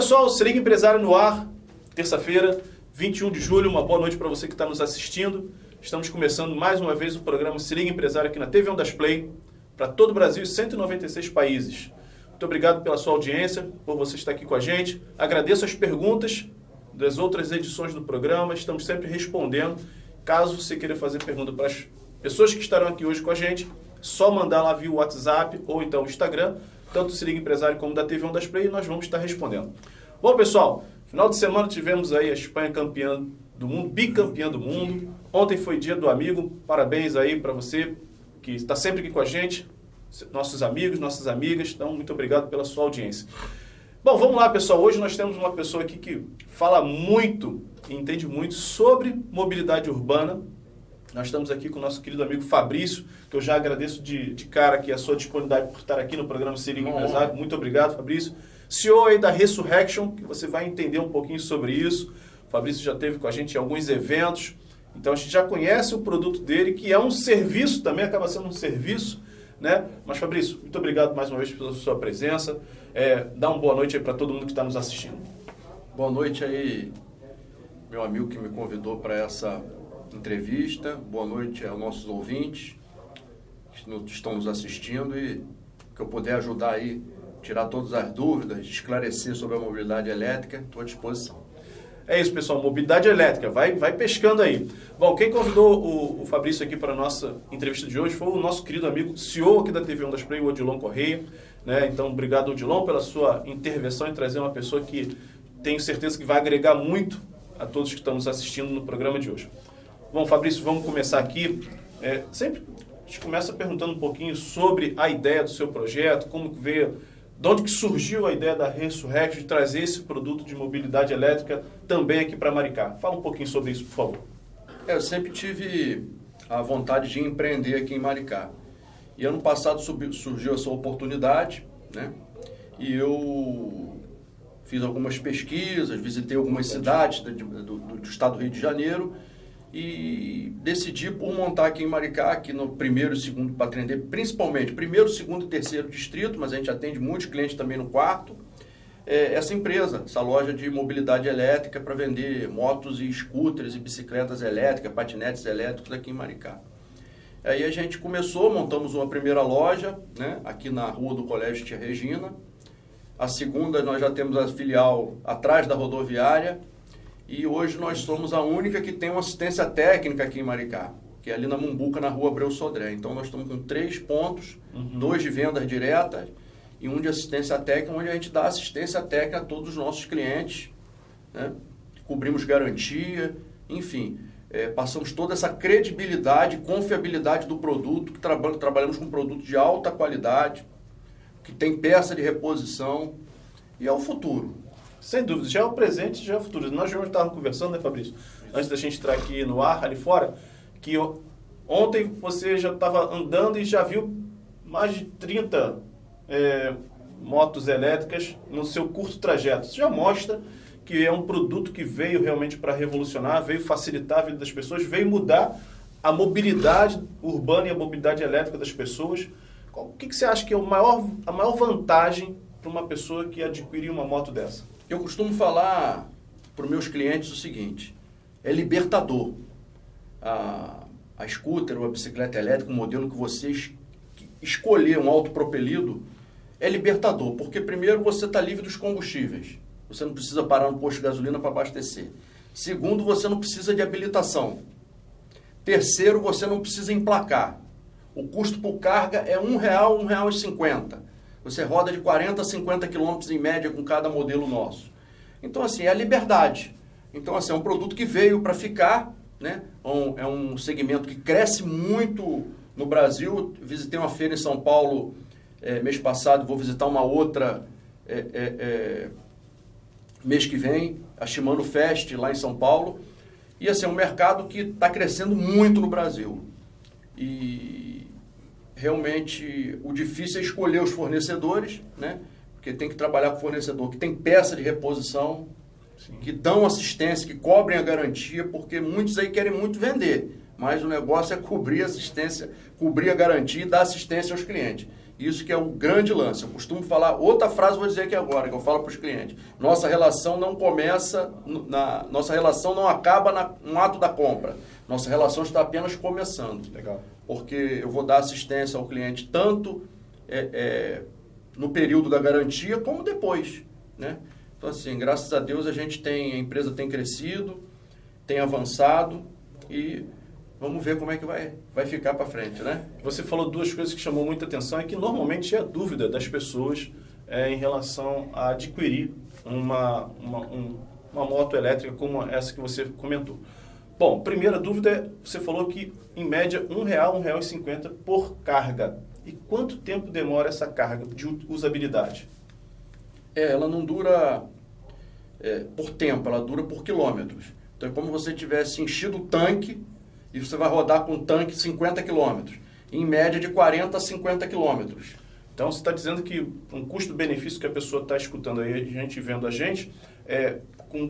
pessoal, Se Liga Empresário no ar, terça-feira, 21 de julho, uma boa noite para você que está nos assistindo. Estamos começando mais uma vez o programa Se Liga Empresário aqui na TV Ondas Play, para todo o Brasil e 196 países. Muito obrigado pela sua audiência, por você estar aqui com a gente. Agradeço as perguntas das outras edições do programa, estamos sempre respondendo. Caso você queira fazer pergunta para as pessoas que estarão aqui hoje com a gente, só mandar lá via WhatsApp ou então Instagram, tanto do Se Liga Empresário como da TV Ondas Play, e nós vamos estar respondendo. Bom, pessoal, final de semana tivemos aí a Espanha campeã do mundo, bicampeã do mundo. Ontem foi dia do amigo, parabéns aí para você que está sempre aqui com a gente, nossos amigos, nossas amigas, então muito obrigado pela sua audiência. Bom, vamos lá, pessoal, hoje nós temos uma pessoa aqui que fala muito e entende muito sobre mobilidade urbana. Nós estamos aqui com o nosso querido amigo Fabrício, que eu já agradeço de cara aqui a sua disponibilidade por estar aqui no programa Se Liga Empresário. Muito obrigado, Fabrício. CEO aí da Resurrection, que você vai entender um pouquinho sobre isso. O Fabrício já esteve com a gente em alguns eventos, então a gente já conhece o produto dele, que é um serviço, também acaba sendo um serviço, né? Mas, Fabrício, muito obrigado mais uma vez pela sua presença. Dá uma boa noite aí para todo mundo que está nos assistindo. Boa noite aí, meu amigo que me convidou para essa entrevista. Boa noite aos nossos ouvintes que estão nos assistindo e que eu puder ajudar aí, tirar todas as dúvidas, esclarecer sobre a mobilidade elétrica, estou à disposição. É isso, pessoal, mobilidade elétrica, vai pescando aí. Bom, quem convidou o Fabrício aqui para a nossa entrevista de hoje foi o nosso querido amigo CEO aqui da TV Ondas Play, o Odilon Correia, né? Então, obrigado, Odilon, pela sua intervenção em trazer uma pessoa que tenho certeza que vai agregar muito a todos que estão nos assistindo no programa de hoje. Bom, Fabrício, vamos começar aqui. Sempre a gente começa perguntando um pouquinho sobre a ideia do seu projeto, como que veio, de onde que surgiu a ideia da Resurrection de trazer esse produto de mobilidade elétrica também aqui para Maricá. Fala um pouquinho sobre isso, por favor. Eu sempre tive a vontade de empreender aqui em Maricá. E ano passado surgiu essa oportunidade, né? E eu fiz algumas pesquisas, visitei algumas cidades do estado do Rio de Janeiro e decidi por montar aqui em Maricá, aqui no primeiro e segundo, para atender principalmente primeiro, segundo e terceiro distrito, mas a gente atende muitos clientes também no quarto, essa empresa, essa loja de mobilidade elétrica para vender motos e scooters e bicicletas elétricas, patinetes elétricos aqui em Maricá. Aí a gente começou, montamos uma primeira loja, né, aqui na rua do Colégio Tia Regina. A segunda nós já temos a filial atrás da rodoviária. E hoje nós somos a única que tem uma assistência técnica aqui em Maricá, que é ali na Mumbuca, na rua Abreu Sodré. Então nós estamos com 3 pontos, 2 de vendas diretas e 1 de assistência técnica, onde a gente dá assistência técnica a todos os nossos clientes, né? Cobrimos garantia, enfim, passamos toda essa credibilidade, confiabilidade do produto, que trabalhamos com um produto de alta qualidade, que tem peça de reposição e é o futuro. Sem dúvida, já é o presente, já é o futuro. Nós já estávamos conversando, né, Fabrício? Antes da gente entrar aqui no ar, ali fora, que ontem você já estava andando e já viu mais de 30 motos elétricas no seu curto trajeto. Isso já mostra que é um produto que veio realmente para revolucionar, veio facilitar a vida das pessoas, veio mudar a mobilidade urbana e a mobilidade elétrica das pessoas. O que você acha que é a maior vantagem para uma pessoa que adquirir uma moto dessa? Eu costumo falar para os meus clientes o seguinte: é libertador. A scooter ou a bicicleta elétrica, o modelo que você escolher, um autopropelido, é libertador, porque primeiro você está livre dos combustíveis. Você não precisa parar no posto de gasolina para abastecer. Segundo, você não precisa de habilitação. Terceiro, você não precisa emplacar. O custo por carga é R$1, R$1,50. Você roda de 40 a 50 quilômetros em média com cada modelo nosso. Então, assim, é a liberdade. Então, assim, é um produto que veio para ficar, né? É um segmento que cresce muito no Brasil. Visitei uma feira em São Paulo mês passado, vou visitar uma outra mês que vem, a Shimano Fest, lá em São Paulo. E, assim, é um mercado que está crescendo muito no Brasil. E realmente o difícil é escolher os fornecedores, né? Porque tem que trabalhar com fornecedor que tem peça de reposição, sim, que dão assistência, que cobrem a garantia, porque muitos aí querem muito vender, mas o negócio é cobrir a assistência, cobrir a garantia e dar assistência aos clientes. Isso que é o grande lance. Eu costumo falar, outra frase vou dizer aqui agora, que eu falo para os clientes. Nossa relação não começa, nossa relação não acaba no ato da compra. Nossa relação está apenas começando. Legal. Porque eu vou dar assistência ao cliente tanto no período da garantia como depois, né? Então, assim, graças a Deus a empresa tem crescido, tem avançado e vamos ver como é que vai ficar para frente, né? Você falou duas coisas que chamou muita atenção, é que normalmente é a dúvida das pessoas em relação a adquirir uma moto elétrica como essa que você comentou. Bom, primeira dúvida é, você falou que em média R$1, R$1,50 por carga. E quanto tempo demora essa carga de usabilidade? Ela não dura por tempo, ela dura por quilômetros. Então é como se você tivesse enchido o tanque e você vai rodar com o tanque 50 quilômetros, em média de 40 a 50 quilômetros. Então você está dizendo que um custo-benefício que a pessoa está escutando aí, a gente vendo a gente,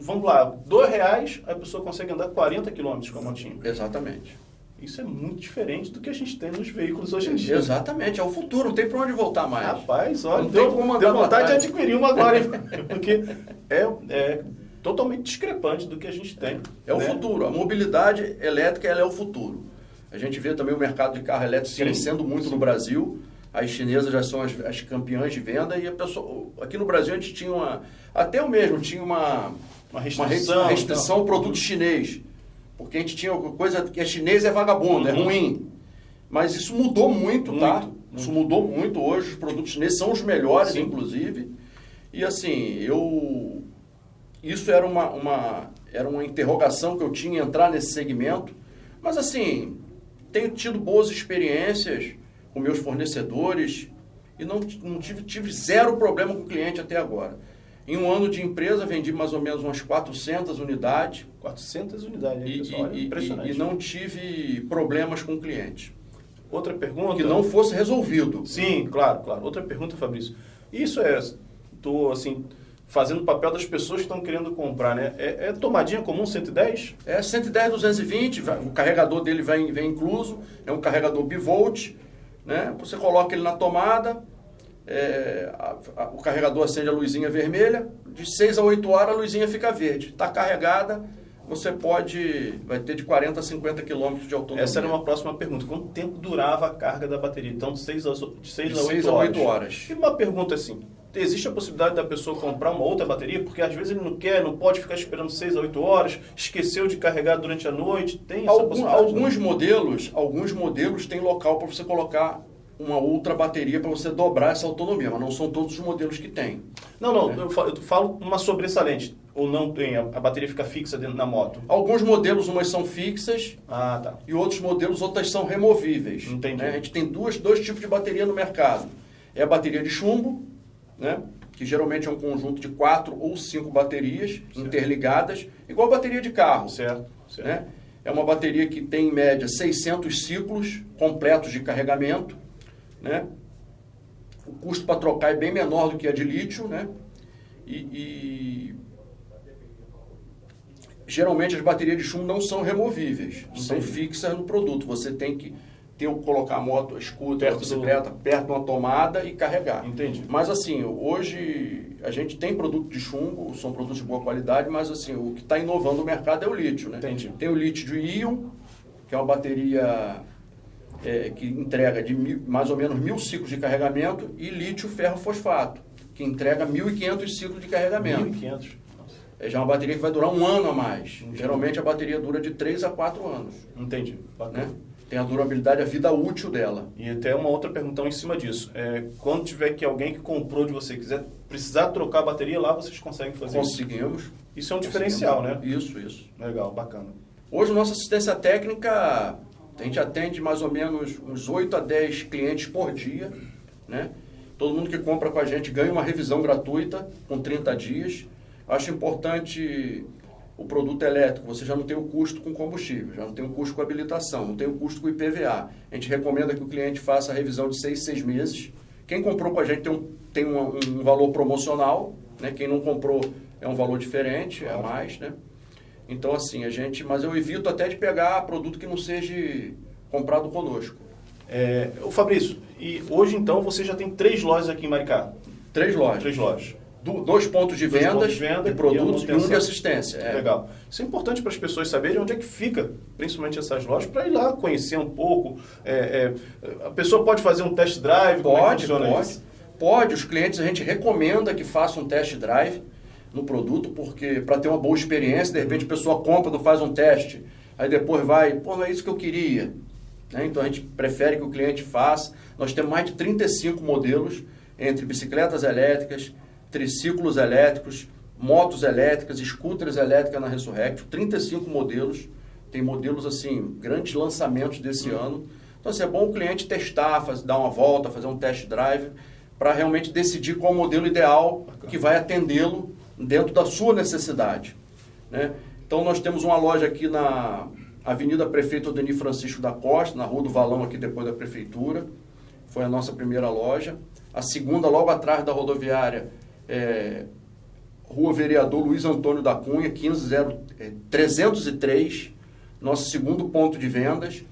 vamos lá, R$2 a pessoa consegue andar 40 quilômetros com a motinha. Exatamente. Isso é muito diferente do que a gente tem nos veículos hoje em dia. Exatamente, é o futuro, não tem para onde voltar mais. Rapaz, olha, não tem como andar deu vontade de atrás. adquirir uma agora, hein? Porque é totalmente discrepante do que a gente tem. É o futuro, a mobilidade elétrica ela é o futuro. A gente vê também o mercado de carro elétrico crescendo muito no Brasil. As chinesas já são as campeãs de venda e a pessoa, aqui no Brasil a gente tinha uma restrição ao produto chinês. Porque a gente tinha coisa que é chinês é vagabundo, é ruim. Mas isso mudou muito, tá? Isso mudou muito hoje. Os produtos chineses são os melhores, inclusive. E assim, isso era uma interrogação que eu tinha em entrar nesse segmento. Mas assim, tenho tido boas experiências com meus fornecedores e não tive zero problema com o cliente até agora. Em um ano de empresa, vendi mais ou menos umas 400 unidades. 400 unidades, pessoal, impressionante. E não tive problemas com o cliente. Outra pergunta... Que não fosse resolvido. Sim, claro. Outra pergunta, Fabrício. Isso estou assim, fazendo o papel das pessoas que estão querendo comprar, né? É tomadinha comum 110? É 110, 220, o carregador dele vem incluso, é um carregador bivolt, né? Você coloca ele na tomada... o carregador acende a luzinha vermelha, de 6 a 8 horas a luzinha fica verde. Está carregada, você vai ter de 40 a 50 km de autonomia. Essa era uma próxima pergunta. Quanto tempo durava a carga da bateria? Então, de 6 a 8 horas. E uma pergunta assim, existe a possibilidade da pessoa comprar uma outra bateria? Porque às vezes ele não pode ficar esperando 6 a 8 horas, esqueceu de carregar durante a noite, tem essa possibilidade? Alguns modelos têm local para você colocar uma outra bateria para você dobrar essa autonomia, mas não são todos os modelos que tem. Eu falo uma sobressalente, ou não tem, a bateria fica fixa dentro da moto? Alguns modelos, umas são fixas, e outros modelos, outras são removíveis. Entendi. Né? A gente tem dois tipos de bateria no mercado. É a bateria de chumbo, né? Que geralmente é um conjunto de 4 ou 5 baterias interligadas, igual a bateria de carro. Certo. Né? É uma bateria que tem, em média, 600 ciclos completos de carregamento. Né? O custo para trocar é bem menor do que a de lítio, né? E geralmente as baterias de chumbo não são removíveis, são fixas no produto. Você tem que colocar a moto, a scooter, a bicicleta perto de uma tomada e carregar. Entendi. Mas assim, hoje a gente tem produto de chumbo, são produtos de boa qualidade, mas assim, o que está inovando o mercado é o lítio, né? Entendi. Tem o lítio de íon, que é uma bateria que entrega de mais ou menos 1.000 ciclos de carregamento, e lítio ferro fosfato, que entrega 1.500 ciclos de carregamento. 1.500? Já é uma bateria que vai durar um ano a mais. Entendi. Geralmente a bateria dura de 3 a 4 anos. Entendi. Bacana. Né? Tem a durabilidade, a vida útil dela. E até uma outra pergunta em cima disso. Quando tiver que alguém que comprou de você precisar trocar a bateria, lá vocês conseguem fazer Conseguimos. Isso é um diferencial, né? Isso. Legal, bacana. Hoje, nossa assistência técnica, a gente atende mais ou menos uns 8 a 10 clientes por dia, né? Todo mundo que compra com a gente ganha uma revisão gratuita com 30 dias. Acho importante o produto elétrico, você já não tem o custo com combustível, já não tem o custo com habilitação, não tem o custo com IPVA. A gente recomenda que o cliente faça a revisão de 6 meses. Quem comprou com a gente tem um valor promocional, né? Quem não comprou é um valor diferente, é mais, né? Então, assim, mas eu evito até de pegar produto que não seja comprado conosco. Ô Fabrício, e hoje então você já tem 3 lojas aqui em Maricá? 3 lojas. 3 lojas. 2 pontos de venda de produtos e um de assistência. Legal. Isso é importante para as pessoas saberem onde é que fica, principalmente essas lojas, para ir lá conhecer um pouco. A pessoa pode fazer um test drive? Pode. Os clientes, a gente recomenda que façam um test drive no produto, porque para ter uma boa experiência, de repente a pessoa compra, não faz um teste, aí depois vai, não é isso que eu queria. Né? Então a gente prefere que o cliente faça. Nós temos mais de 35 modelos, entre bicicletas elétricas, triciclos elétricos, motos elétricas, scooters elétricas na Resurrect, 35 modelos, tem modelos assim, grandes lançamentos desse ano. Então assim, é bom o cliente testar, dar uma volta, fazer um test drive, para realmente decidir qual o modelo ideal que vai atendê-lo dentro da sua necessidade. Né? Então nós temos uma loja aqui na Avenida Prefeito Odenir Francisco da Costa, na Rua do Valão, aqui depois da Prefeitura, foi a nossa primeira loja. A segunda, logo atrás da rodoviária, Rua Vereador Luiz Antônio da Cunha, 303, nosso segundo ponto de vendas.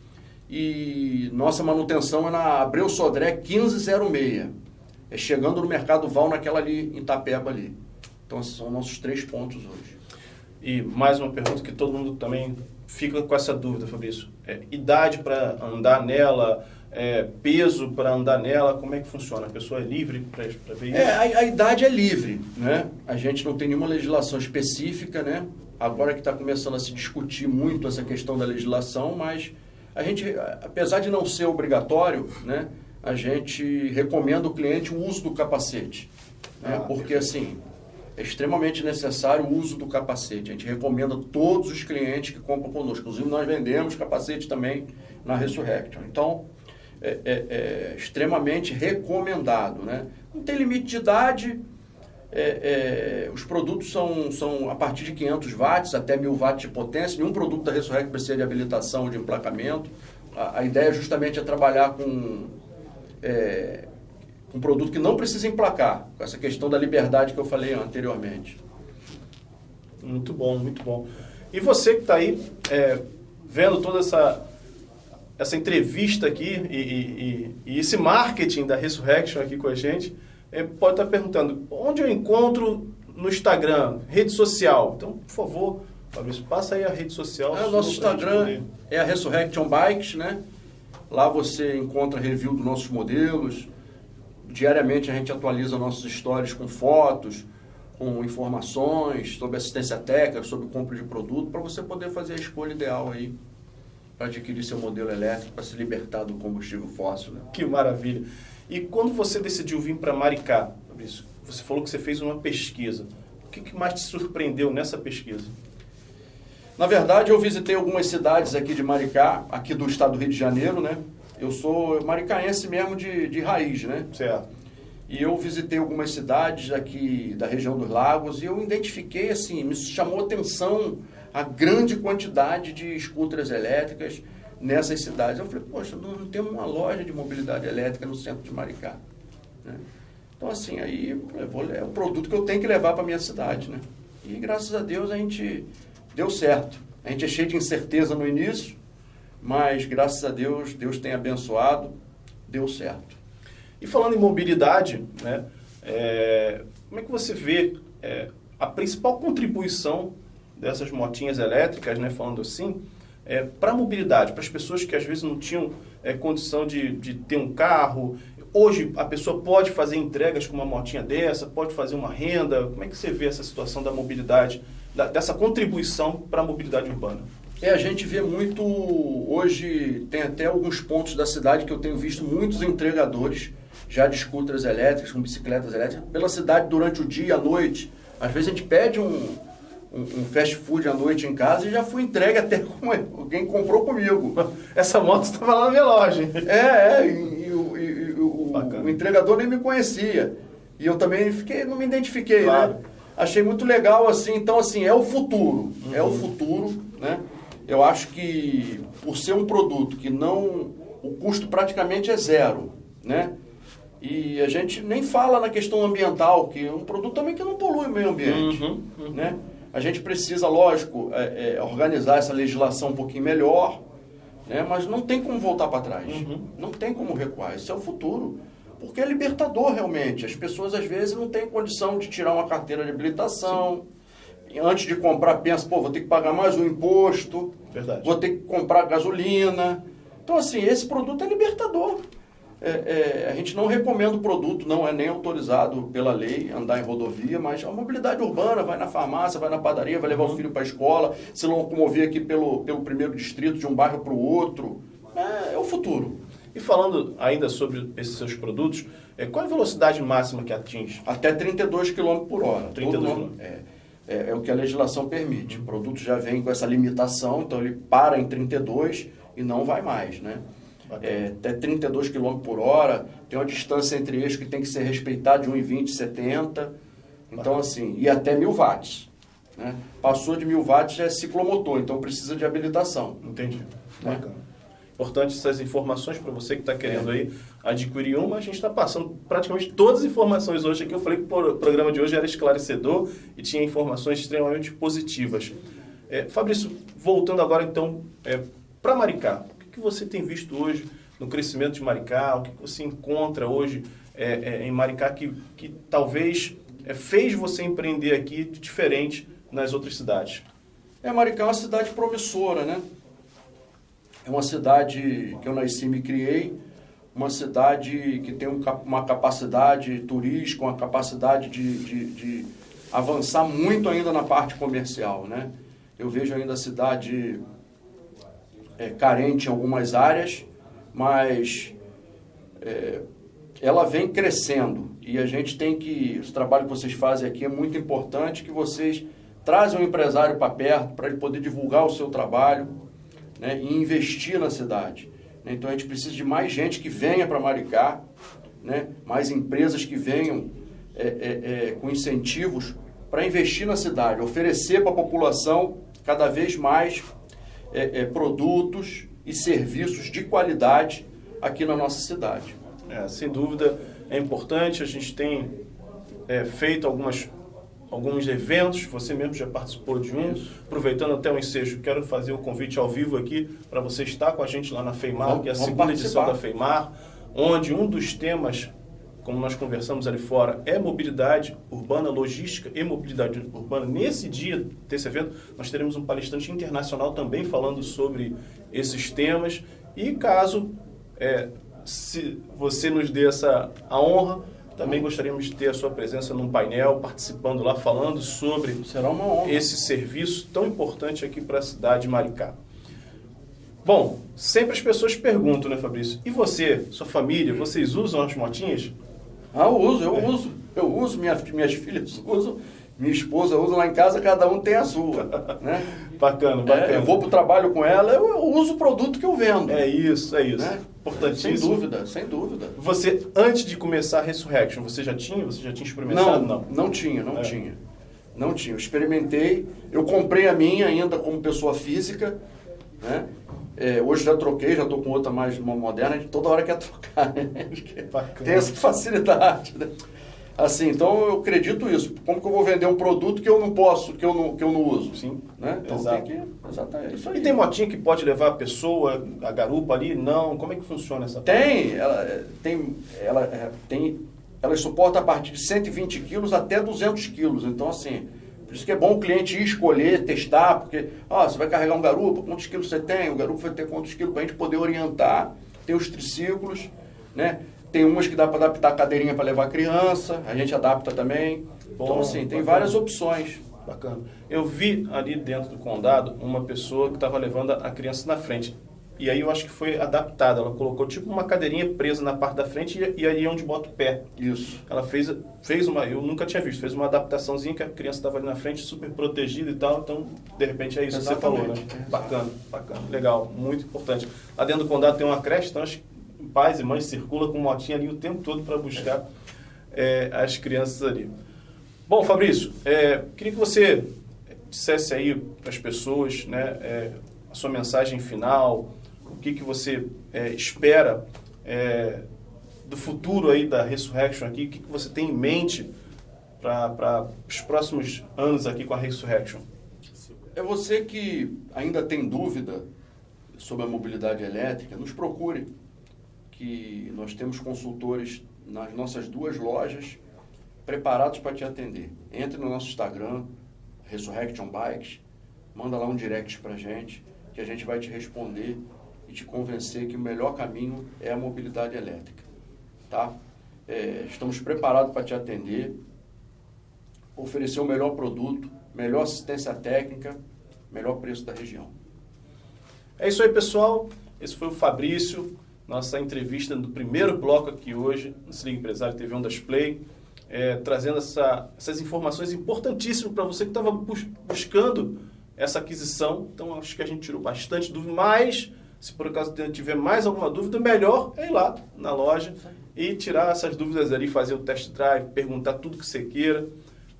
E nossa manutenção é na Abreu Sodré 1506, chegando no Mercado Val, naquela ali, em Itapeba ali. Então, esses são nossos 3 pontos hoje. E mais uma pergunta que todo mundo também fica com essa dúvida, Fabrício. Idade para andar nela, peso para andar nela, como é que funciona? A pessoa é livre para ver isso? A idade é livre, né? A gente não tem nenhuma legislação específica, né? Agora que está começando a se discutir muito essa questão da legislação, mas a gente, apesar de não ser obrigatório, né? A gente recomenda ao cliente o uso do capacete, né? Porque assim, é extremamente necessário o uso do capacete. A gente recomenda a todos os clientes que compram conosco. Inclusive, nós vendemos capacete também na Resurrection. Então, é extremamente recomendado, né? Não tem limite de idade. Os produtos são a partir de 500 watts até 1000 watts de potência. Nenhum produto da Resurrection precisa de habilitação ou de emplacamento. A ideia justamente é trabalhar com um produto que não precisa emplacar, com essa questão da liberdade que eu falei anteriormente. Muito bom, muito bom. E você que está aí vendo toda essa entrevista aqui e esse marketing da Resurrection aqui com a gente, pode estar perguntando, onde eu encontro no Instagram, rede social? Então, por favor, Fabrício, passa aí a rede social. O nosso Instagram é a Resurrection Bikes, né? Lá você encontra review dos nossos modelos. Diariamente a gente atualiza nossos stories com fotos, com informações sobre assistência técnica, sobre compra de produto, para você poder fazer a escolha ideal aí para adquirir seu modelo elétrico, para se libertar do combustível fóssil. Né? Que maravilha! E quando você decidiu vir para Maricá, Fabrício, você falou que você fez uma pesquisa. O que mais te surpreendeu nessa pesquisa? Na verdade, eu visitei algumas cidades aqui de Maricá, aqui do estado do Rio de Janeiro, né? Eu sou maricaense mesmo de raiz, né? Certo. E eu visitei algumas cidades aqui da região dos lagos e eu identifiquei, assim, me chamou a atenção a grande quantidade de scooters elétricas nessas cidades. Eu falei, poxa, não temos uma loja de mobilidade elétrica no centro de Maricá. Né? Então, assim, aí é um produto que eu tenho que levar para a minha cidade, né? E graças a Deus a gente deu certo. A gente é cheio de incerteza no início, mas graças a Deus, Deus tem abençoado, deu certo. E falando em mobilidade, né, como é que você vê a principal contribuição dessas motinhas elétricas, né, falando assim, para a mobilidade, para as pessoas que às vezes não tinham condição de ter um carro? Hoje a pessoa pode fazer entregas com uma motinha dessa, pode fazer uma renda. Como é que você vê essa situação da mobilidade, dessa contribuição para a mobilidade urbana? A gente vê muito, hoje tem até alguns pontos da cidade que eu tenho visto muitos entregadores já de scooters elétricas, com bicicletas elétricas, pela cidade durante o dia e a noite. Às vezes a gente pede um fast food à noite em casa e já foi entregue até com alguém comprou comigo. Essa moto estava lá na minha loja. O entregador nem me conhecia. E eu também não me identifiquei, claro. Né? Achei muito legal, assim, então, assim, é o futuro. Uhum. É o futuro, né? Eu acho que, por ser um produto que o custo praticamente é zero, né? E a gente nem fala na questão ambiental, que é um produto também que não polui o meio ambiente, né? A gente precisa, lógico, organizar essa legislação um pouquinho melhor, né? Mas não tem como voltar para trás. Não tem como recuar. Esse é o futuro. Porque é libertador, realmente. As pessoas, às vezes, não têm condição de tirar uma carteira de habilitação. Sim. Antes de comprar, pensa, pô, vou ter que pagar mais um imposto. Verdade. Vou ter que comprar gasolina. Então, assim, esse produto é libertador. A gente não recomenda o produto, não é nem autorizado pela lei andar em rodovia, mas a mobilidade urbana, vai na farmácia, vai na padaria, vai levar o filho para a escola, se locomover aqui pelo primeiro distrito, de um bairro para o outro. É o futuro. E falando ainda sobre esses seus produtos, qual é a velocidade máxima que atinge? Até 32 km por hora. 32 km. É o que a legislação permite. O produto já vem com essa limitação, então ele para em 32 e não vai mais, né? Até 32 km por hora, tem uma distância entre eixos que tem que ser respeitada de 1,20, 70. Então, assim, e até 1000 watts. Né? Passou de 1000 watts já é ciclomotor, então precisa de habilitação. Entendi. Né? Bacana. Importante essas informações para você que está querendo aí adquirir uma. A gente está passando praticamente todas as informações hoje aqui. Eu falei que o programa de hoje era esclarecedor e tinha informações extremamente positivas. Fabrício, voltando agora então para Maricá. O que você tem visto hoje no crescimento de Maricá? O que você encontra hoje em Maricá que talvez fez você empreender aqui de diferente nas outras cidades? Maricá é uma cidade promissora, né? É uma cidade que eu nasci e me criei, uma cidade que tem uma capacidade turística, uma capacidade de avançar muito ainda na parte comercial, né? Eu vejo ainda a cidade carente em algumas áreas, mas ela vem crescendo e a gente tem que, o trabalho que vocês fazem aqui é muito importante, que vocês trazem um empresário para perto para ele poder divulgar o seu trabalho, né, e investir na cidade. Então a gente precisa de mais gente que venha para Maricá, né, mais empresas que venham com incentivos para investir na cidade, oferecer para a população cada vez mais produtos e serviços de qualidade aqui na nossa cidade. Sem dúvida é importante. A gente tem feito alguns eventos, você mesmo já participou de um. Isso. Aproveitando até o ensejo, quero fazer o convite ao vivo aqui para você estar com a gente lá na FEIMAR, que é a segunda edição da FEIMAR, onde um dos temas, como nós conversamos ali fora, é mobilidade urbana, logística e mobilidade urbana. Nesse dia desse evento, nós teremos um palestrante internacional também falando sobre esses temas. E caso se você nos dê a honra, também gostaríamos de ter a sua presença num painel, participando lá, falando sobre esse serviço tão importante aqui para a cidade de Maricá. Bom, sempre as pessoas perguntam, né, Fabrício? E você, sua família, vocês usam as motinhas? Eu uso, minhas filhas usam, minha esposa usa lá em casa, cada um tem a sua, né? Bacana. Eu vou para o trabalho com ela, eu uso o produto que eu vendo. É isso. Né? Importantíssimo. Sem dúvida. Você, antes de começar a Resurrection, você já tinha experimentado? Não tinha. Eu experimentei, eu comprei a minha ainda como pessoa física, né? Hoje já troquei, já estou com outra mais moderna, a gente toda hora quer trocar, né? Tem essa facilidade, né? Assim, então eu acredito isso. Como que eu vou vender um produto que eu não posso, que eu não uso? Sim, né? Então exato. É isso aí. E tem motinha que pode levar a pessoa, a garupa ali? Não. Como é que funciona essa Ela suporta a partir de 120 quilos até 200 quilos. Então, assim, por isso que é bom o cliente ir escolher, testar, porque você vai carregar um garupa, quantos quilos você tem? O garupa vai ter quantos quilos para a gente poder orientar. Tem os triciclos, né? Tem umas que dá para adaptar a cadeirinha para levar a criança, a gente adapta também. Então, assim, tem várias opções. Bacana. Eu vi ali dentro do condado uma pessoa que estava levando a criança na frente. E aí eu acho que foi adaptada. Ela colocou tipo uma cadeirinha presa na parte da frente e aí é onde bota o pé. Isso. Ela fez uma, eu nunca tinha visto, fez uma adaptaçãozinha que a criança estava ali na frente, super protegida e tal. Então, de repente é isso que você falou, né? Bacana. Legal, muito importante. Lá dentro do condado tem uma creche, então acho que pais e mães circulam com motinha ali o tempo todo para buscar as crianças ali. Bom, Fabrício, queria que você dissesse aí para as pessoas, né, a sua mensagem final, o que você espera do futuro aí da Resurrection aqui, o que você tem em mente para os próximos anos aqui com a Resurrection. É você que ainda tem dúvida sobre a mobilidade elétrica, nos procure, que nós temos consultores nas nossas 2 lojas preparados para te atender. Entre no nosso Instagram, Resurrection Bikes, manda lá um direct para a gente vai te responder e te convencer que o melhor caminho é a mobilidade elétrica. Tá? Estamos preparados para te atender, oferecer o melhor produto, melhor assistência técnica, melhor preço da região. É isso aí, pessoal. Esse foi o Fabrício, nossa entrevista do primeiro bloco aqui hoje, no Se Liga Empresário TV Ondas Play, trazendo essas informações importantíssimas para você que estava buscando essa aquisição. Então, acho que a gente tirou bastante dúvida, mas se por acaso tiver mais alguma dúvida, melhor é ir lá na loja e tirar essas dúvidas ali, fazer o test drive, perguntar tudo que você queira.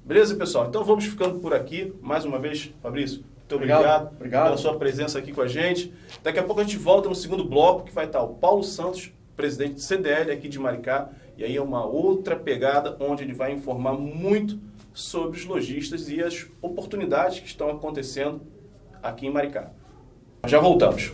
Beleza, pessoal? Então, vamos ficando por aqui. Mais uma vez, Fabrício, muito obrigado pela sua presença aqui com a gente. Daqui a pouco a gente volta no segundo bloco, que vai estar o Paulo Santos, presidente do CDL aqui de Maricá, e aí é uma outra pegada onde ele vai informar muito sobre os lojistas e as oportunidades que estão acontecendo aqui em Maricá. Já voltamos.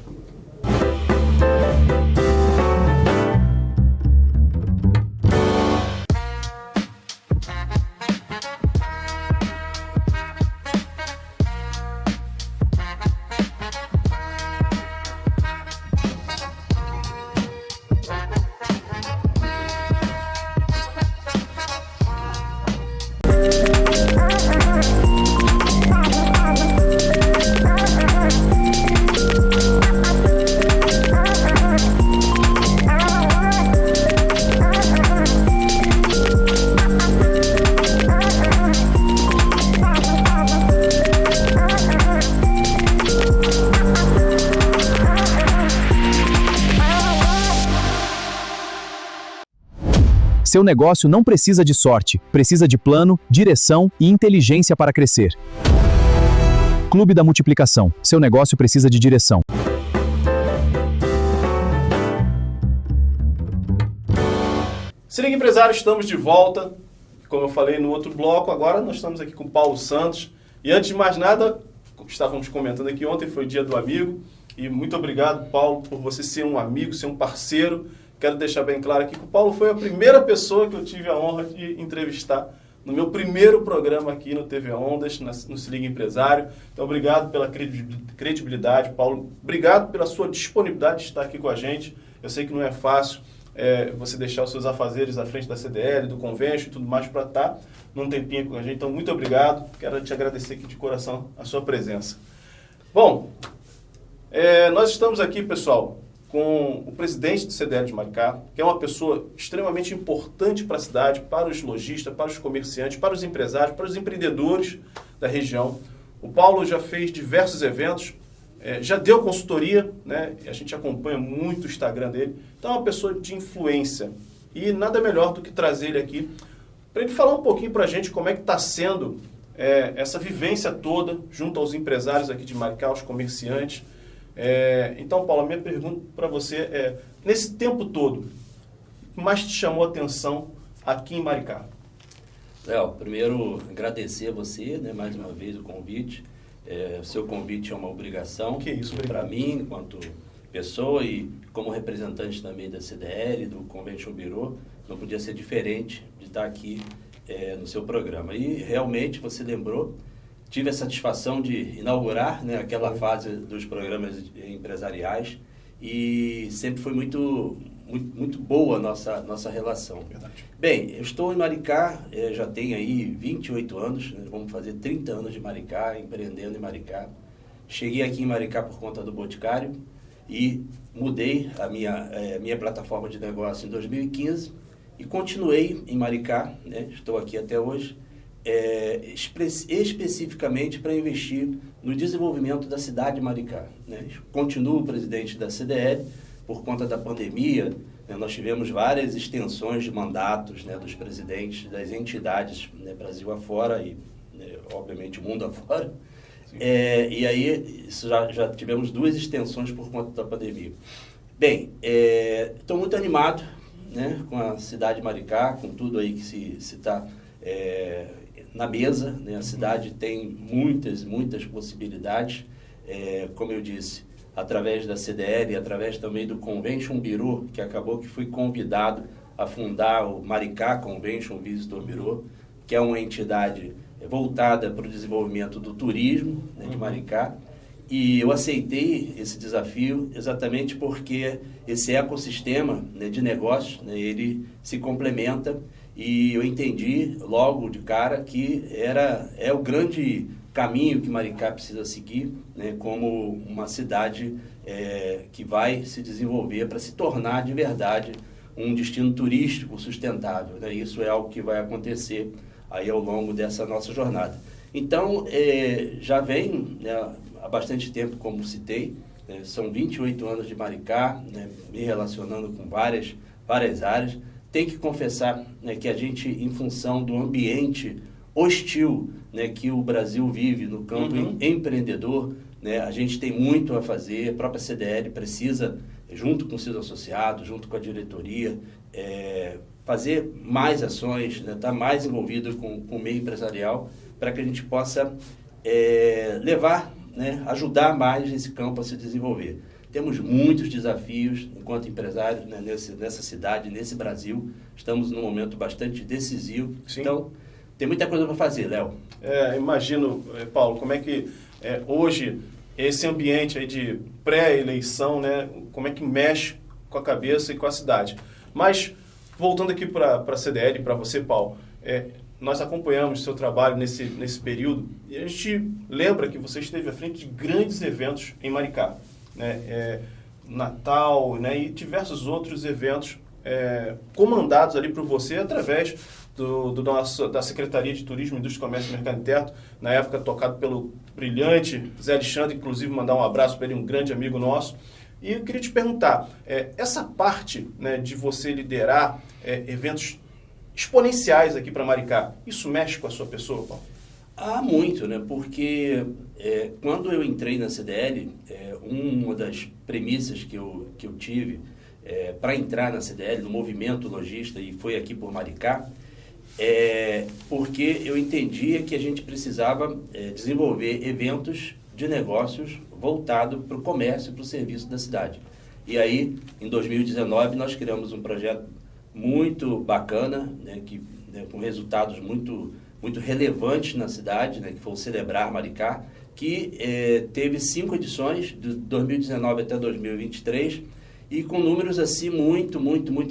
Seu negócio não precisa de sorte, precisa de plano, direção e inteligência para crescer. Clube da Multiplicação. Seu negócio precisa de direção. Se Liga Empresário, estamos de volta. Como eu falei no outro bloco, agora nós estamos aqui com o Paulo Santos. E antes de mais nada, estávamos comentando aqui ontem, foi o Dia do Amigo. E muito obrigado, Paulo, por você ser um amigo, ser um parceiro. Quero deixar bem claro aqui que o Paulo foi a primeira pessoa que eu tive a honra de entrevistar no meu primeiro programa aqui no TV Ondas, no Se Liga Empresário. Então, obrigado pela credibilidade, Paulo. Obrigado pela sua disponibilidade de estar aqui com a gente. Eu sei que não é fácil você deixar os seus afazeres à frente da CDL, do Convention e tudo mais para estar num tempinho com a gente. Então, muito obrigado. Quero te agradecer aqui de coração a sua presença. Bom, nós estamos aqui, pessoal, com o presidente do CDL de Maricá, que é uma pessoa extremamente importante para a cidade, para os lojistas, para os comerciantes, para os empresários, para os empreendedores da região. O Paulo já fez diversos eventos, já deu consultoria, né? A gente acompanha muito o Instagram dele. Então é uma pessoa de influência. E nada melhor do que trazer ele aqui para ele falar um pouquinho para a gente como é que está sendo essa vivência toda junto aos empresários aqui de Maricá, aos comerciantes. Então, Paulo, a minha pergunta para você é, nesse tempo todo, o que mais te chamou a atenção aqui em Maricá? Léo, primeiro agradecer a você, né, mais uma vez o convite. O seu convite é uma obrigação para mim, enquanto pessoa e como representante também da CDL, do Convention Bureau, não podia ser diferente de estar aqui no seu programa. E realmente, você lembrou, tive a satisfação de inaugurar, né, aquela fase dos programas empresariais e sempre foi muito boa a nossa relação. Verdade. Bem, eu estou em Maricá, já tenho aí 28 anos, né, vamos fazer 30 anos de Maricá, empreendendo em Maricá. Cheguei aqui em Maricá por conta do Boticário e mudei a minha plataforma de negócio em 2015 e continuei em Maricá, né, estou aqui até hoje. Especificamente para investir no desenvolvimento da cidade de Maricá, né? Continuo presidente da CDL por conta da pandemia, né? Nós tivemos várias extensões de mandatos, né, dos presidentes das entidades, né, Brasil afora e, né, obviamente, mundo afora. E aí isso já tivemos 2 extensões por conta da pandemia. Bem, estou muito animado, né, com a cidade de Maricá, com tudo aí que se está na mesa, né? A cidade tem muitas possibilidades. Como eu disse, através da CDL, através também do Convention Bureau, que acabou que fui convidado a fundar o Maricá Convention Visitor Bureau, que é uma entidade voltada para o desenvolvimento do turismo, né, de Maricá. E eu aceitei esse desafio exatamente porque esse ecossistema, né, de negócios, né, ele se complementa, e eu entendi logo de cara que é o grande caminho que Maricá precisa seguir, né, como uma cidade que vai se desenvolver para se tornar de verdade um destino turístico sustentável, né? Isso é algo que vai acontecer aí ao longo dessa nossa jornada. Então, já vem, né, há bastante tempo, como citei, né, são 28 anos de Maricá, né, me relacionando com várias áreas. Tem que confessar, né, que a gente, em função do ambiente hostil, né, que o Brasil vive no campo empreendedor, né, a gente tem muito a fazer. A própria CDL precisa, junto com os seus associados, junto com a diretoria, fazer mais ações, né, estar mais envolvido com o meio empresarial, para que a gente possa levar, né, ajudar mais esse campo a se desenvolver. Temos muitos desafios enquanto empresários, né, nessa cidade, nesse Brasil. Estamos num momento bastante decisivo. Sim. Então, tem muita coisa para fazer, Léo. Imagino, Paulo, como é que hoje esse ambiente aí de pré-eleição, né, como é que mexe com a cabeça e com a cidade. Mas, voltando aqui para a CDL, para você, Paulo, nós acompanhamos o seu trabalho nesse período e a gente lembra que você esteve à frente de grandes eventos em Maricá, né, Natal, né, e diversos outros eventos comandados ali por você através da Secretaria de Turismo, Indústria, Comércio e Mercado Interno, na época tocado pelo brilhante Zé Alexandre, inclusive mandar um abraço para ele, um grande amigo nosso. E eu queria te perguntar, essa parte, né, de você liderar eventos exponenciais aqui para Maricá, isso mexe com a sua pessoa, Paulo? Muito, né? Porque quando eu entrei na CDL, uma das premissas que eu tive para entrar na CDL, no movimento lojista, e foi aqui por Maricá, porque eu entendia que a gente precisava desenvolver eventos de negócios voltados para o comércio e para o serviço da cidade. E aí, em 2019, nós criamos um projeto muito bacana, né, com resultados muito relevantes na cidade, né, que foi o Celebrar Maricá, que teve 5 edições, de 2019 até 2023, e com números assim muito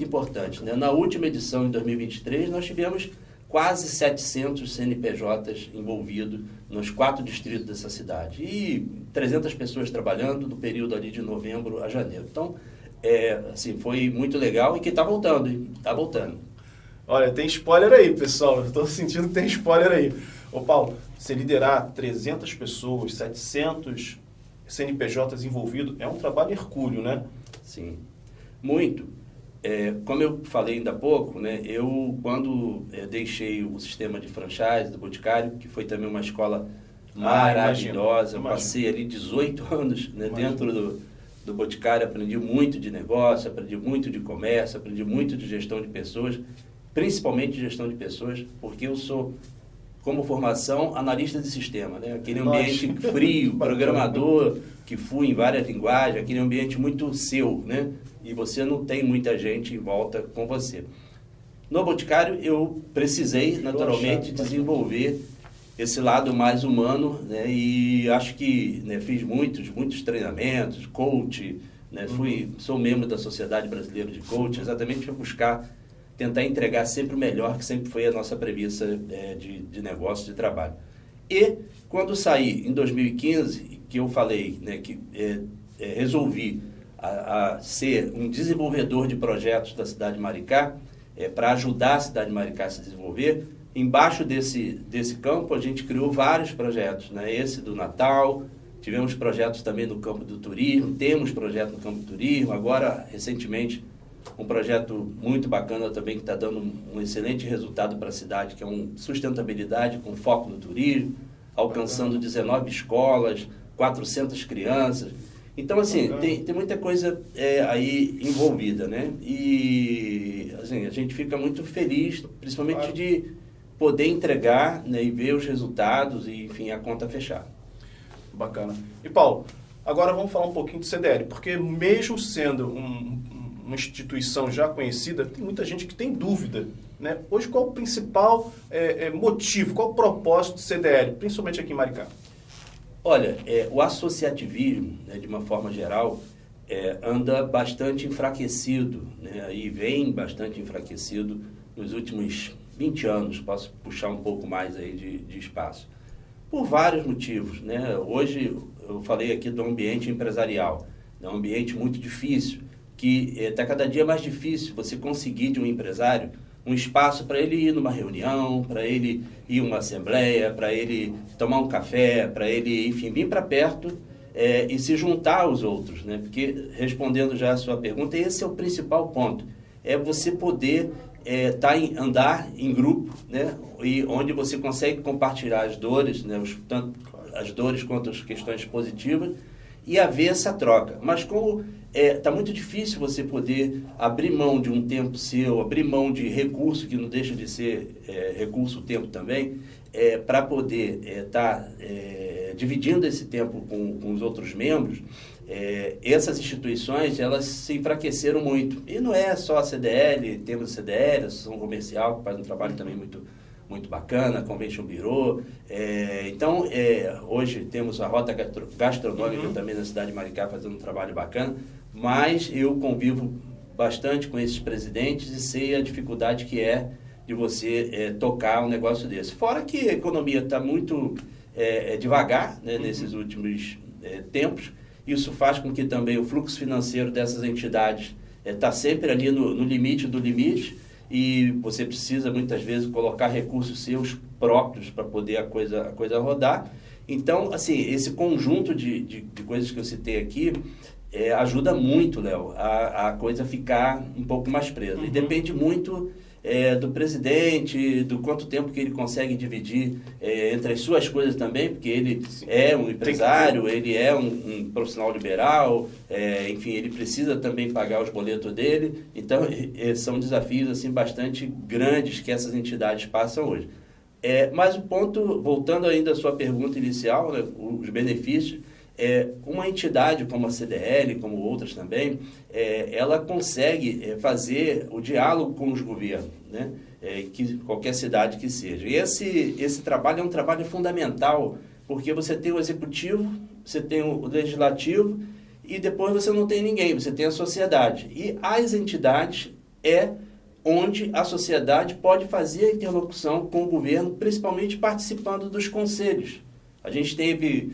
importantes, né? Na última edição, em 2023, nós tivemos quase 700 CNPJs envolvidos nos 4 distritos dessa cidade e 300 pessoas trabalhando no período ali de novembro a janeiro. Então, assim, foi muito legal e que está voltando, hein? Está voltando. Olha, tem spoiler aí, pessoal. Eu estou sentindo que tem spoiler aí. Ô, Paulo, você liderar 300 pessoas, 700 CNPJs envolvidos, é um trabalho hercúleo, né? Sim, muito. Como eu falei ainda há pouco, né, eu, quando deixei o sistema de franchise do Boticário, que foi também uma escola maravilhosa, imagino. Passei ali 18 anos, né, dentro do Boticário, aprendi muito de negócio, aprendi muito de comércio, aprendi muito de gestão de pessoas, principalmente gestão de pessoas, porque eu sou, como formação, analista de sistema, né? Aquele ambiente frio, programador, que fui em várias linguagens, aquele ambiente muito seu, né? E você não tem muita gente em volta com você. No Boticário, eu precisei, naturalmente, desenvolver esse lado mais humano, né? E acho que, né, fiz muitos treinamentos, coach, né? Sou membro da Sociedade Brasileira de Coach, exatamente para buscar tentar entregar sempre o melhor, que sempre foi a nossa premissa de negócio, de trabalho. E quando saí em 2015, que eu falei, né, que resolvi a ser um desenvolvedor de projetos da cidade de Maricá, para ajudar a cidade de Maricá a se desenvolver, embaixo desse campo a gente criou vários projetos, né? Esse do Natal, tivemos projetos também no campo do turismo, temos projeto no campo do turismo, agora, recentemente, um projeto muito bacana também que está dando um excelente resultado para a cidade, que é sustentabilidade com foco no turismo, alcançando 19 escolas, 400 crianças. Então, assim, tem muita coisa aí envolvida, né? E, assim, a gente fica muito feliz, principalmente de poder entregar, né, e ver os resultados e, enfim, a conta fechar. Bacana. E, Paulo, Agora vamos falar um pouquinho do CDL, porque mesmo sendo uma instituição já conhecida, tem muita gente que tem dúvida, né? Hoje, qual o principal motivo, qual o propósito do CDL, principalmente aqui em Maricá? Olha, o associativismo, né, de uma forma geral, anda bastante enfraquecido, né, e vem bastante enfraquecido nos últimos 20 anos, posso puxar um pouco mais aí de espaço, por vários motivos, né? Hoje eu falei aqui do ambiente empresarial, é um ambiente muito difícil, que está cada dia mais difícil você conseguir de um empresário um espaço para ele ir numa reunião, para ele ir numa assembleia, para ele tomar um café, para ele, enfim, vir para perto e se juntar aos outros, né? Porque, respondendo já a sua pergunta, esse é o principal ponto, é você poder andar em grupo, né? E onde você consegue compartilhar as dores, né? Tanto as dores quanto as questões positivas, e haver essa troca. Mas como está muito difícil você poder abrir mão de um tempo seu, abrir mão de recurso, que não deixa de ser recurso o tempo também, para poder estar dividindo esse tempo com os outros membros, essas instituições, elas se enfraqueceram muito. E não é só a CDL, temos a CDL, a Associação Comercial, que faz um trabalho também muito bacana, a Convention Bureau. Então, hoje temos a Rota Gastronômica também na cidade de Maricá fazendo um trabalho bacana, mas eu convivo bastante com esses presidentes e sei a dificuldade que é de você tocar um negócio desse. Fora que a economia está muito devagar, né, nesses últimos tempos, isso faz com que também o fluxo financeiro dessas entidades está sempre ali no limite do limite, e você precisa muitas vezes colocar recursos seus próprios para poder a coisa rodar. Então, assim, esse conjunto de coisas que eu citei aqui ajuda muito, Léo, a coisa ficar um pouco mais presa. E depende muito do presidente, do quanto tempo que ele consegue dividir entre as suas coisas também, porque ele é um empresário, ele é um profissional liberal, enfim, ele precisa também pagar os boletos dele. Então, são desafios assim, bastante grandes que essas entidades passam hoje. Mas o ponto, voltando ainda à sua pergunta inicial, né, os benefícios, uma entidade como a CDL, como outras também, ela consegue fazer o diálogo com os governos, né? Qualquer cidade que seja. E esse trabalho é um trabalho fundamental, porque você tem o executivo, você tem o legislativo, e depois você não tem ninguém, você tem a sociedade. E as entidades onde a sociedade pode fazer a interlocução com o governo, principalmente participando dos conselhos. A CDL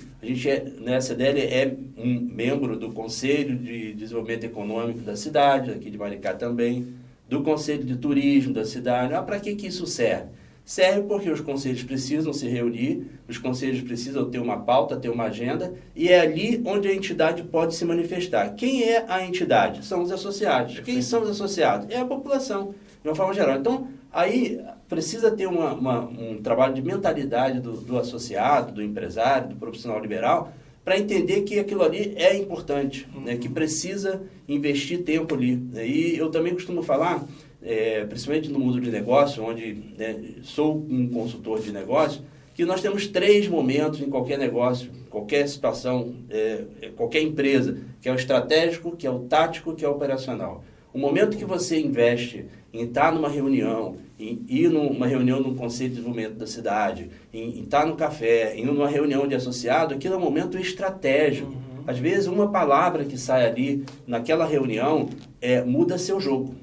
é um membro do Conselho de Desenvolvimento Econômico da cidade, aqui de Maricá também, do Conselho de Turismo da cidade. Para que isso serve? Serve porque os conselhos precisam se reunir, os conselhos precisam ter uma pauta, ter uma agenda, e é ali onde a entidade pode se manifestar. Quem é a entidade? São os associados. Quem são os associados? É a população, de uma forma geral. Então, aí precisa ter um trabalho de mentalidade do associado, do empresário, do profissional liberal, para entender que aquilo ali é importante, né, que precisa investir tempo ali. E eu também costumo falar, principalmente no mundo de negócio, onde sou um consultor de negócio, que nós temos 3 momentos em qualquer negócio, qualquer situação, qualquer empresa, que é o estratégico, que é o tático, que é o operacional. O momento que você investe em estar numa reunião, em ir numa reunião no Conselho de Desenvolvimento da cidade, em estar no café, em numa reunião de associado, aquilo é um momento estratégico. Às vezes, uma palavra que sai ali naquela reunião muda seu jogo.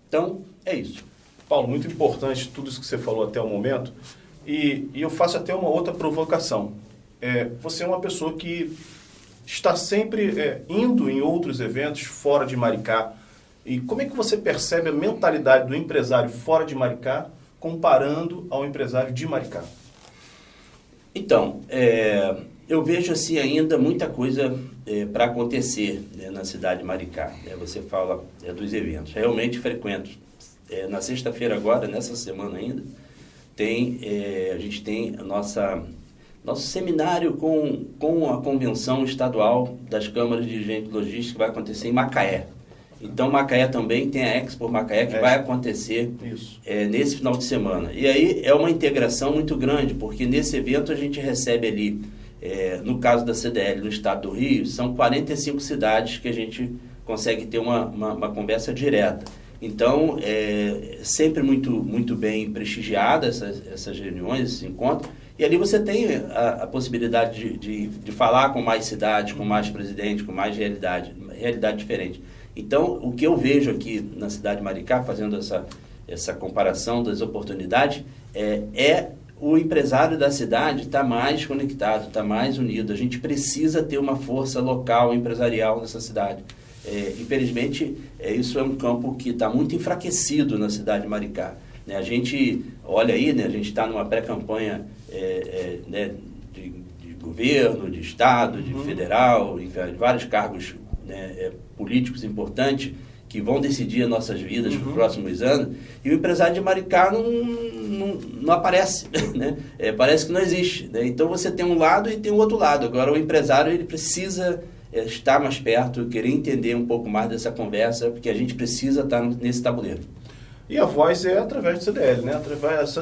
Então, é isso. Paulo, muito importante tudo isso que você falou até o momento. E eu faço até uma outra provocação. Você é uma pessoa que está sempre indo em outros eventos fora de Maricá. E como é que você percebe a mentalidade do empresário fora de Maricá comparando ao empresário de Maricá? Então, eu vejo assim ainda muita coisa para acontecer, né, na cidade de Maricá. Você fala dos eventos. Realmente frequento. Na sexta-feira agora, nessa semana ainda, a gente tem nosso seminário com a Convenção Estadual das Câmaras de Dirigentes de Logística, que vai acontecer em Macaé. Então, Macaé também tem a Expo Macaé, que vai acontecer nesse final de semana. E aí é uma integração muito grande, porque nesse evento a gente recebe ali No caso da CDL no estado do Rio, são 45 cidades que a gente consegue ter uma conversa direta. Então, sempre muito bem prestigiadas essas reuniões, esses encontros, e ali você tem a possibilidade de falar com mais cidades, com mais presidentes, com mais realidade diferente. Então, o que eu vejo aqui na cidade de Maricá, fazendo essa comparação das oportunidades, o empresário da cidade está mais conectado, está mais unido. A gente precisa ter uma força local empresarial nessa cidade. Infelizmente, isso é um campo que está muito enfraquecido na cidade de Maricá. A gente olha aí, a gente está numa pré-campanha de governo, de estado, de federal, de vários cargos políticos importantes que vão decidir as nossas vidas nos próximos anos, e o empresário de Maricá não aparece, né? Parece que não existe, né? Então você tem um lado e tem o outro lado. Agora o empresário ele precisa estar mais perto, querer entender um pouco mais dessa conversa, porque a gente precisa estar nesse tabuleiro. E a voz é através do CDL, né?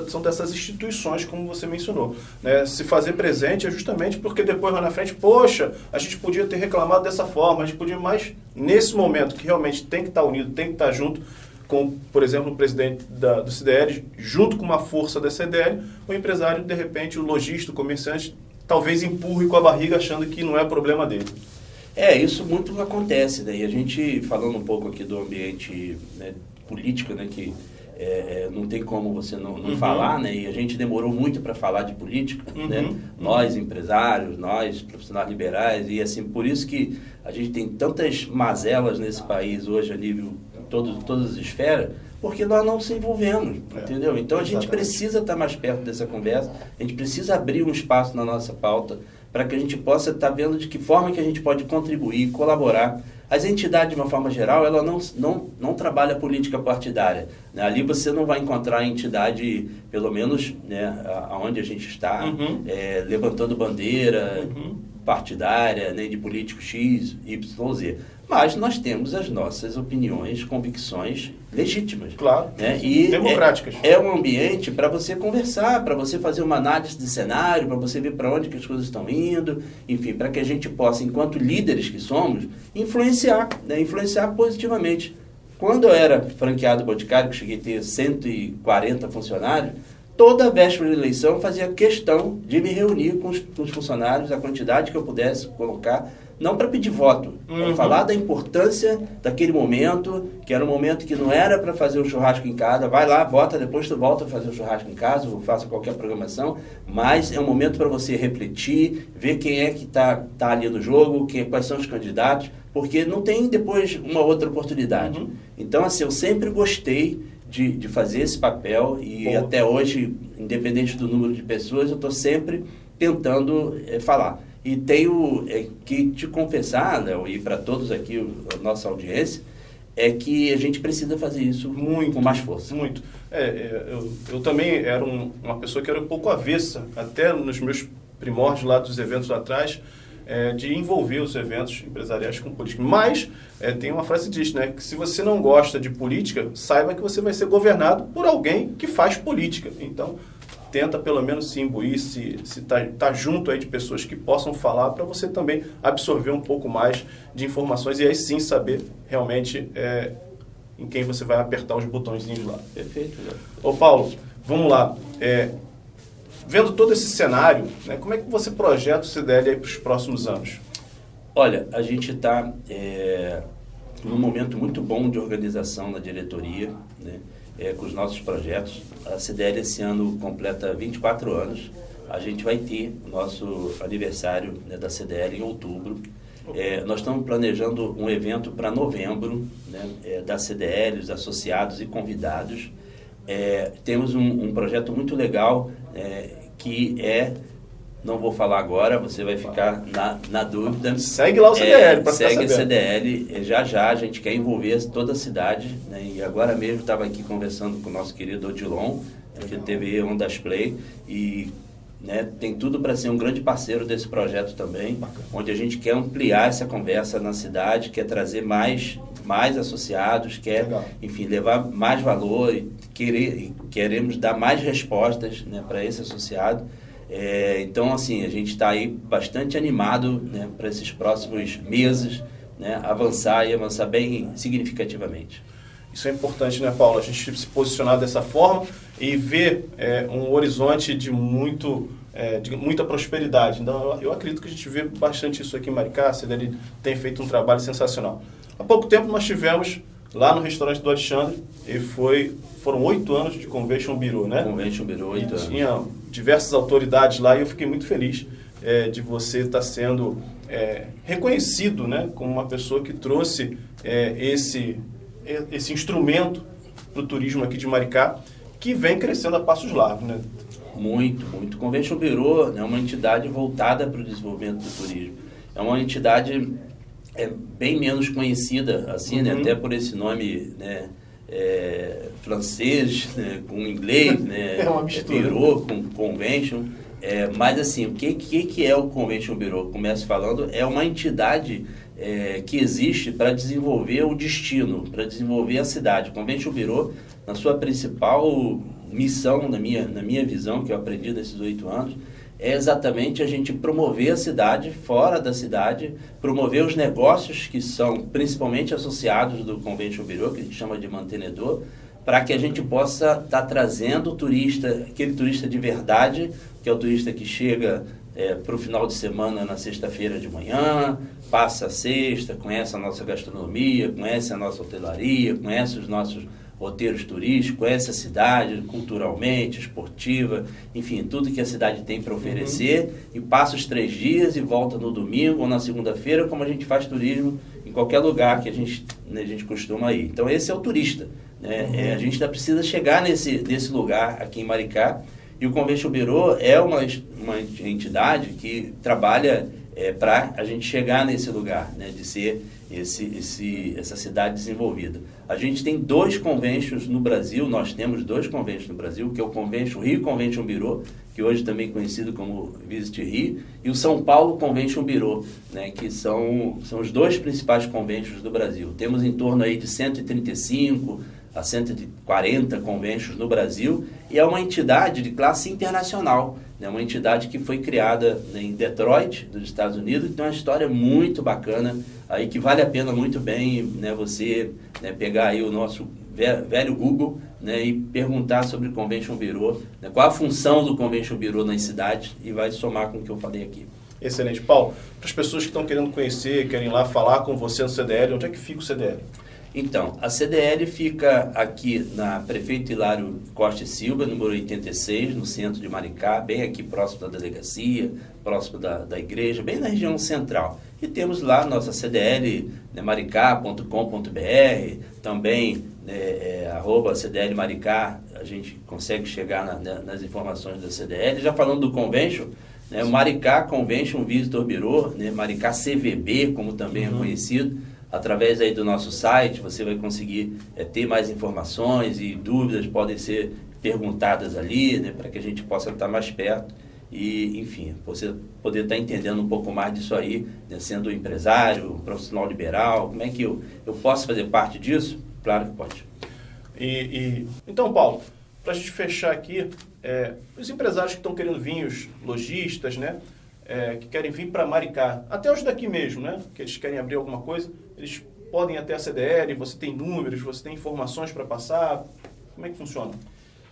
São dessas instituições, como você mencionou. Né? Se fazer presente é justamente porque depois lá na frente, poxa, a gente podia ter reclamado dessa forma, a gente podia, mas nesse momento que realmente tem que estar unido, tem que estar junto com, por exemplo, o presidente do CDL, junto com uma força da CDL, o empresário, de repente, o lojista, o comerciante, talvez empurre com a barriga achando que não é problema dele. Isso muito acontece, né? E a gente, falando um pouco aqui do ambiente, né, político, né, que não tem como você não falar, né? E a gente demorou muito para falar de política, né? Nós, empresários, nós, profissionais liberais, e assim, por isso que a gente tem tantas mazelas nesse país hoje a nível, todas as esferas, porque nós não se envolvemos, entendeu? Então a gente precisa estar mais perto dessa conversa, a gente precisa abrir um espaço na nossa pauta para que a gente possa estar vendo de que forma que a gente pode contribuir, colaborar. As entidades, de uma forma geral, ela não trabalha política partidária, né? Ali você não vai encontrar a entidade, pelo menos, né, onde a gente está, levantando bandeira partidária, né, de político X, Y, Z. Mas nós temos as nossas opiniões, convicções legítimas. Claro, né? E democráticas. É um ambiente para você conversar, para você fazer uma análise de cenário, para você ver para onde que as coisas estão indo, enfim, para que a gente possa, enquanto líderes que somos, influenciar, né? Influenciar positivamente. Quando eu era franqueado Boticário, que cheguei a ter 140 funcionários, toda véspera de eleição eu fazia questão de me reunir com os funcionários, a quantidade que eu pudesse colocar, não para pedir voto, para falar da importância daquele momento, que era um momento que não era para fazer o churrasco em casa, vai lá, vota, depois tu volta a fazer o churrasco em casa, ou faça qualquer programação, mas é um momento para você refletir, ver quem é que tá ali no jogo, quais são os candidatos, porque não tem depois uma outra oportunidade. Então, assim, eu sempre gostei de fazer esse papel e até hoje, independente do número de pessoas, eu estou sempre tentando falar. E tenho que te confessar, Léo, e para todos aqui, a nossa audiência, é que a gente precisa fazer isso com mais força. Muito. Eu também era uma pessoa que era um pouco avessa, até nos meus primórdios lá dos eventos lá atrás, de envolver os eventos empresariais com política. Mas tem uma frase que diz, né, que se você não gosta de política, saiba que você vai ser governado por alguém que faz política. Então, tenta pelo menos se imbuir, se tá junto aí de pessoas que possam falar, para você também absorver um pouco mais de informações e aí sim saber realmente em quem você vai apertar os botõezinhos lá. Perfeito. Ô Paulo, vamos lá. Vendo todo esse cenário, né, como é que você projeta o CDL aí para os próximos anos? Olha, a gente está num momento muito bom de organização na diretoria, né? Com os nossos projetos. A CDL esse ano completa 24 anos. A gente vai ter o nosso aniversário, né, da CDL em outubro. Nós estamos planejando um evento para novembro, né, da CDL, os associados e convidados. Temos um projeto muito legal que não vou falar agora, você vai ficar na dúvida. Segue lá o CDL para ficar sabendo. Segue o CDL, já a gente quer envolver toda a cidade, né? E agora mesmo estava aqui conversando com o nosso querido Odilon, que teve Ondas Play, e né, tem tudo para ser um grande parceiro desse projeto também, onde a gente quer ampliar essa conversa na cidade, quer trazer mais associados, quer, enfim, levar mais valor, e queremos dar mais respostas, né, para esse associado. Então, assim, a gente está aí bastante animado, né, para esses próximos meses, né, avançar bem significativamente. Isso é importante, né, Paulo? A gente se posicionar dessa forma e ver um horizonte de muita prosperidade. Então, eu acredito que a gente vê bastante isso aqui em Maricá. A CDL tem feito um trabalho sensacional. Há pouco tempo nós tivemos lá no restaurante do Alexandre e foram 8 anos de Convention Bureau, né? Convention Bureau, 8 anos. Tinha diversas autoridades lá e eu fiquei muito feliz de você estar sendo reconhecido, né, como uma pessoa que trouxe esse instrumento para o turismo aqui de Maricá, que vem crescendo a passos largos, né? Muito, muito. Convention Bureau é uma entidade voltada para o desenvolvimento do turismo. É uma entidade bem menos conhecida, assim, né, até por esse nome, né, francês, né, com inglês, né, é uma mistura. Bureau com Convention. Mas assim, o que é o Convention Bureau? Começo falando, é uma entidade que existe para desenvolver o destino, para desenvolver a cidade. O Convention Bureau, na sua principal missão, na minha visão, que eu aprendi nesses 8 anos, é exatamente a gente promover a cidade, fora da cidade, promover os negócios que são principalmente associados do Convention Bureau, que a gente chama de mantenedor, para que a gente possa estar trazendo o turista, aquele turista de verdade, que é o turista que chega para o final de semana na sexta-feira de manhã, passa a sexta, conhece a nossa gastronomia, conhece a nossa hotelaria, conhece os nossos roteiros turísticos, conhece a cidade culturalmente, esportiva, enfim, tudo que a cidade tem para oferecer, e passa os 3 dias e volta no domingo ou na segunda-feira, como a gente faz turismo em qualquer lugar que a gente costuma ir. Então esse é o turista, né? A gente ainda precisa chegar nesse lugar aqui em Maricá, e o Convention Bureau é uma entidade que trabalha para a gente chegar nesse lugar, né, de ser essa cidade desenvolvida. A gente tem 2 conventions no Brasil, nós temos 2 conventions no Brasil, que é o Convention Rio Convention Bureau, que hoje também é conhecido como Visit Rio, e o São Paulo Convention Bureau, né, que são os 2 principais conventions do Brasil. Temos em torno aí de 135 a 140 conventions no Brasil, e é uma entidade de classe internacional, né? Uma entidade que foi criada, né, em Detroit, dos Estados Unidos, que tem uma história muito bacana, aí que vale a pena muito bem, né, você, né, pegar aí o nosso velho Google, né, e perguntar sobre o Convention Bureau, né, qual a função do Convention Bureau nas cidades, e vai somar com o que eu falei aqui. Excelente. Paulo, para as pessoas que estão querendo conhecer, querem ir lá falar com você no CDL, onde é que fica o CDL? Então, a CDL fica aqui na Prefeito Hilário Costa e Silva, número 86, no centro de Maricá, bem aqui próximo da delegacia, próximo da igreja, bem na região central. E temos lá nossa CDL, né, maricá.com.br, também @CDL Maricá, a gente consegue chegar nas informações da CDL. Já falando do Convention, né, o Maricá Convention Visitor Bureau, né, Maricá CVB, como também é conhecido. Através aí do nosso site, você vai conseguir ter mais informações, e dúvidas podem ser perguntadas ali, né, para que a gente possa estar mais perto e, enfim, você poder estar entendendo um pouco mais disso aí, né, sendo um empresário, um profissional liberal. Como é que eu posso fazer parte disso? Claro que pode. Então, Paulo, para a gente fechar aqui, os empresários que estão querendo vir, os lojistas, né, que querem vir para Maricá, até os daqui mesmo, né, que eles querem abrir alguma coisa, eles podem ir até a CDL, você tem números, você tem informações para passar, como é que funciona?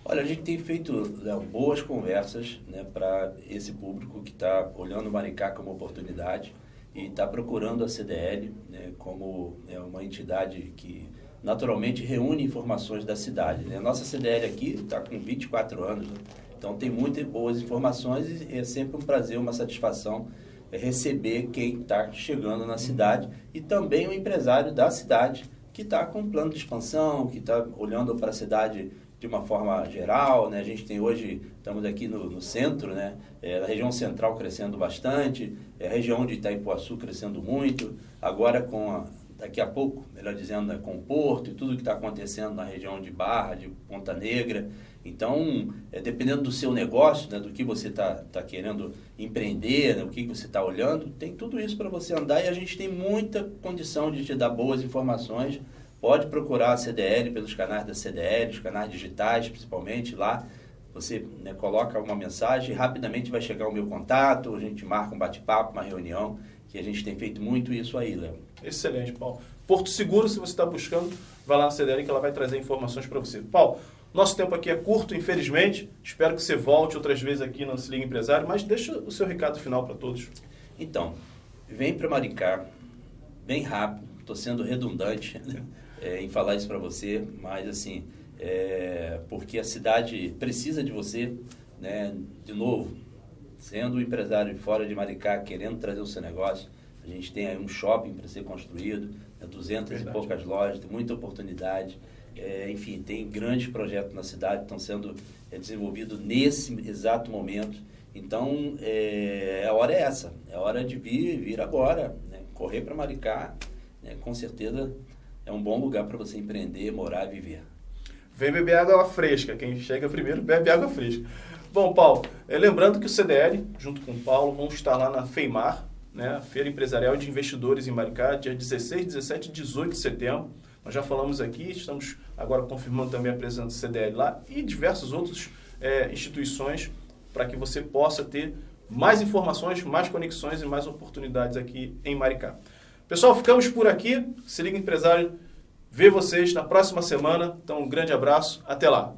Olha, a gente tem feito, né, boas conversas, né, para esse público que está olhando o Maricá como oportunidade e está procurando a CDL, né, como, né, uma entidade que naturalmente reúne informações da cidade, né? A nossa CDL aqui está com 24 anos, né? Então tem muitas boas informações e é sempre um prazer, uma satisfação receber quem está chegando na cidade, e também o empresário da cidade que está com um plano de expansão, que está olhando para a cidade de uma forma geral, né? A gente tem hoje, estamos aqui no centro, né? A região central crescendo bastante, a região de Itaipuaçu crescendo muito, agora daqui a pouco, melhor dizendo, né, com o Porto e tudo que está acontecendo na região de Barra, de Ponta Negra. Então, dependendo do seu negócio, né, do que você está querendo empreender, né, o que você está olhando, tem tudo isso para você andar, e a gente tem muita condição de te dar boas informações. Pode procurar a CDL pelos canais da CDL, os canais digitais principalmente, lá Você, né, coloca uma mensagem, rapidamente vai chegar o meu contato, a gente marca um bate-papo, uma reunião, que a gente tem feito muito isso aí, Léo. Excelente, Paulo. Porto Seguro, se você está buscando, vai lá na CDL que ela vai trazer informações para você. Paulo, nosso tempo aqui é curto, infelizmente. Espero que você volte outras vezes aqui no Se Liga Empresário, mas deixa o seu recado final para todos. Então, vem para Maricá, bem rápido, estou sendo redundante em falar isso para você, mas assim, porque a cidade precisa de você, né, de novo, sendo um empresário fora de Maricá, querendo trazer o seu negócio. A gente tem aí um shopping para ser construído, 200 Verdade. e poucas lojas, tem muita oportunidade. Enfim, tem grandes projetos na cidade que estão sendo desenvolvidos nesse exato momento. Então, a hora é essa. É hora de vir agora, né? Correr para Maricá, né? Com certeza é um bom lugar para você empreender, morar e viver. Vem beber água fresca. Quem chega primeiro bebe água fresca. Bom, Paulo, lembrando que o CDL, junto com o Paulo, vão estar lá na FEIMAR, né? A Feira Empresarial de Investidores em Maricá, dia 16, 17 e 18 de setembro. Nós já falamos aqui, estamos agora confirmando também a presença do CDL lá e diversas outras instituições para que você possa ter mais informações, mais conexões e mais oportunidades aqui em Maricá. Pessoal, ficamos por aqui. Se Liga Empresário, vê vocês na próxima semana. Então, um grande abraço. Até lá.